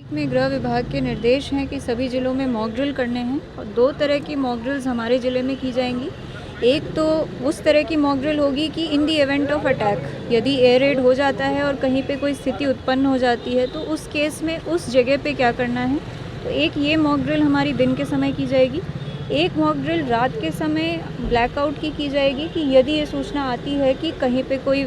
में गृह विभाग के निर्देश हैं कि सभी ज़िलों में मॉक ड्रिल करने हैं और दो तरह की मॉक ड्रिल्स हमारे ज़िले में की जाएंगी। एक तो उस तरह की मॉक ड्रिल होगी कि इन दी इवेंट ऑफ अटैक, यदि एयर रेड हो जाता है और कहीं पे कोई स्थिति उत्पन्न हो जाती है तो उस केस में उस जगह पे क्या करना है। तो एक ये मॉक ड्रिल हमारी दिन के समय की जाएगी। एक मॉक ड्रिल रात के समय ब्लैकआउट की जाएगी कि यदि ये सूचना आती है कि कहीं पे कोई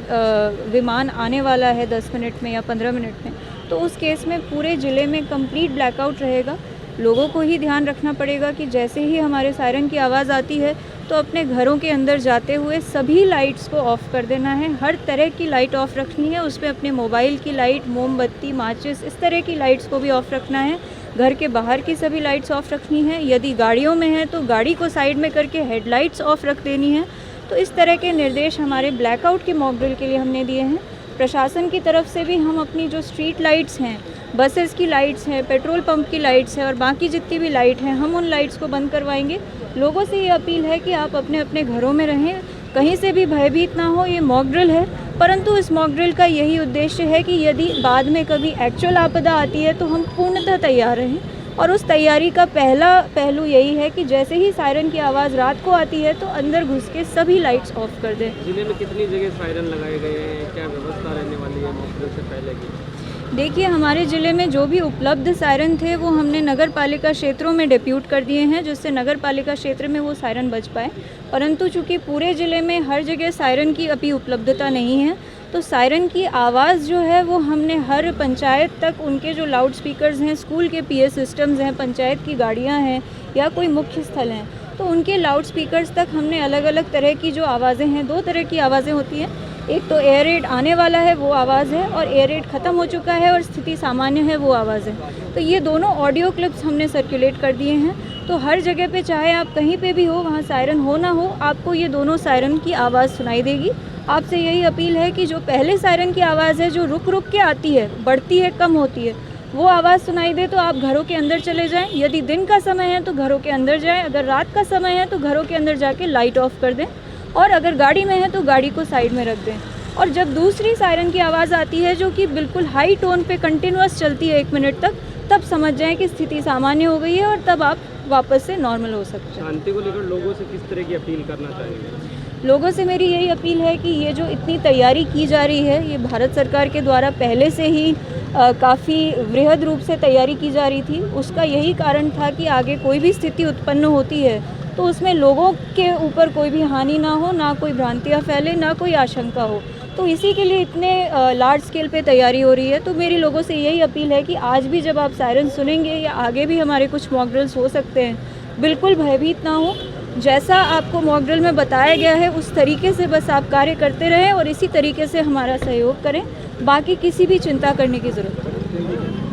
विमान आने वाला है 10 मिनट में या 15 मिनट में, तो उस केस में पूरे ज़िले में कंप्लीट ब्लैकआउट रहेगा। लोगों को ही ध्यान रखना पड़ेगा कि जैसे ही हमारे सायरन की आवाज़ आती है तो अपने घरों के अंदर जाते हुए सभी लाइट्स को ऑफ़ कर देना है। हर तरह की लाइट ऑफ़ रखनी है, उसमें अपने मोबाइल की लाइट, मोमबत्ती, माचिस, इस तरह की लाइट्स को भी ऑफ़ रखना है। घर के बाहर की सभी लाइट्स ऑफ़ रखनी है। यदि गाड़ियों में है तो गाड़ी को साइड में करके हेडलाइट्स ऑफ़ रख देनी है। तो इस तरह के निर्देश हमारे ब्लैकआउट की मॉक ड्रिल के लिए हमने दिए हैं। प्रशासन की तरफ से भी हम अपनी जो स्ट्रीट लाइट्स हैं, बसेस की लाइट्स हैं, पेट्रोल पंप की लाइट्स हैं और बाकी जितनी भी लाइट हैं, हम उन लाइट्स को बंद करवाएंगे। लोगों से ये अपील है कि आप अपने अपने घरों में रहें, कहीं से भी भयभीत ना हो। ये मॉक ड्रिल है, परंतु इस मॉक ड्रिल का यही उद्देश्य है कि यदि बाद में कभी एक्चुअल आपदा आती है तो हम पूर्णतः तैयार रहें। और उस तैयारी का पहला पहलू यही है कि जैसे ही सायरन की आवाज़ रात को आती है तो अंदर घुस के सभी लाइट्स ऑफ कर दें। जिले में कितनी जगह सायरन लगाए गए हैं, क्या व्यवस्था रहने वाली है मॉक ड्रिल से पहले की? देखिए, हमारे ज़िले में जो भी उपलब्ध सायरन थे वो हमने नगर पालिका क्षेत्रों में डिप्यूट कर दिए हैं, जिससे नगर पालिका क्षेत्र में वो सायरन बज पाए। परंतु चूँकि पूरे ज़िले में हर जगह सायरन की अभी उपलब्धता नहीं है, तो सायरन की आवाज़ जो है वो हमने हर पंचायत तक, उनके जो लाउड स्पीकर्स हैं, स्कूल के पीए सिस्टम्स हैं, पंचायत की गाड़ियाँ हैं या कोई मुख्य स्थल हैं, तो उनके लाउड स्पीकर्स तक हमने अलग अलग तरह की जो आवाज़ें हैं, दो तरह की आवाज़ें होती हैं। एक तो एयर रेड आने वाला है वो आवाज़ है, और एयर रेड ख़त्म हो चुका है और स्थिति सामान्य है वो आवाज़ है। तो ये दोनों ऑडियो क्लिप्स हमने सर्कुलेट कर दिए हैं। तो हर जगह पे, चाहे आप कहीं पे भी हो, वहाँ सायरन हो ना हो, आपको ये दोनों सायरन की आवाज़ सुनाई देगी। आपसे यही अपील है कि जो पहले सायरन की आवाज़ है, जो रुक रुक के आती है, बढ़ती है, कम होती है, वो आवाज़ सुनाई दे तो आप घरों के अंदर चले जाएं। यदि दिन का समय है तो घरों के अंदर जाएं, अगर रात का समय है तो घरों के अंदर जाके लाइट ऑफ कर दें, और अगर गाड़ी में है तो गाड़ी को साइड में रख दें। और जब दूसरी सायरन की आवाज़ आती है जो कि बिल्कुल हाई टोन पे कंटिन्यूअस चलती है 1 मिनट तक, तब समझ जाएं कि स्थिति सामान्य हो गई है और तब आप वापस से नॉर्मल हो सकते हैं। शांति को लेकर लोगों से किस तरह की अपील करना चाहेंगे? लोगों से मेरी यही अपील है कि ये जो इतनी तैयारी की जा रही है, ये भारत सरकार के द्वारा पहले से ही काफ़ी वृहद रूप से तैयारी की जा रही थी। उसका यही कारण था कि आगे कोई भी स्थिति उत्पन्न होती है तो उसमें लोगों के ऊपर कोई भी हानि ना हो, ना कोई भ्रांतियाँ फैले, ना कोई आशंका हो। तो इसी के लिए इतने लार्ज स्केल पे तैयारी हो रही है। तो मेरी लोगों से यही अपील है कि आज भी जब आप सायरन सुनेंगे या आगे भी हमारे कुछ मॉक ड्रिल्स हो सकते हैं, बिल्कुल भयभीत ना हो। जैसा आपको मॉक ड्रिल में बताया गया है उस तरीके से बस आप कार्य करते रहें और इसी तरीके से हमारा सहयोग करें। बाकी किसी भी चिंता करने की ज़रूरत नहीं।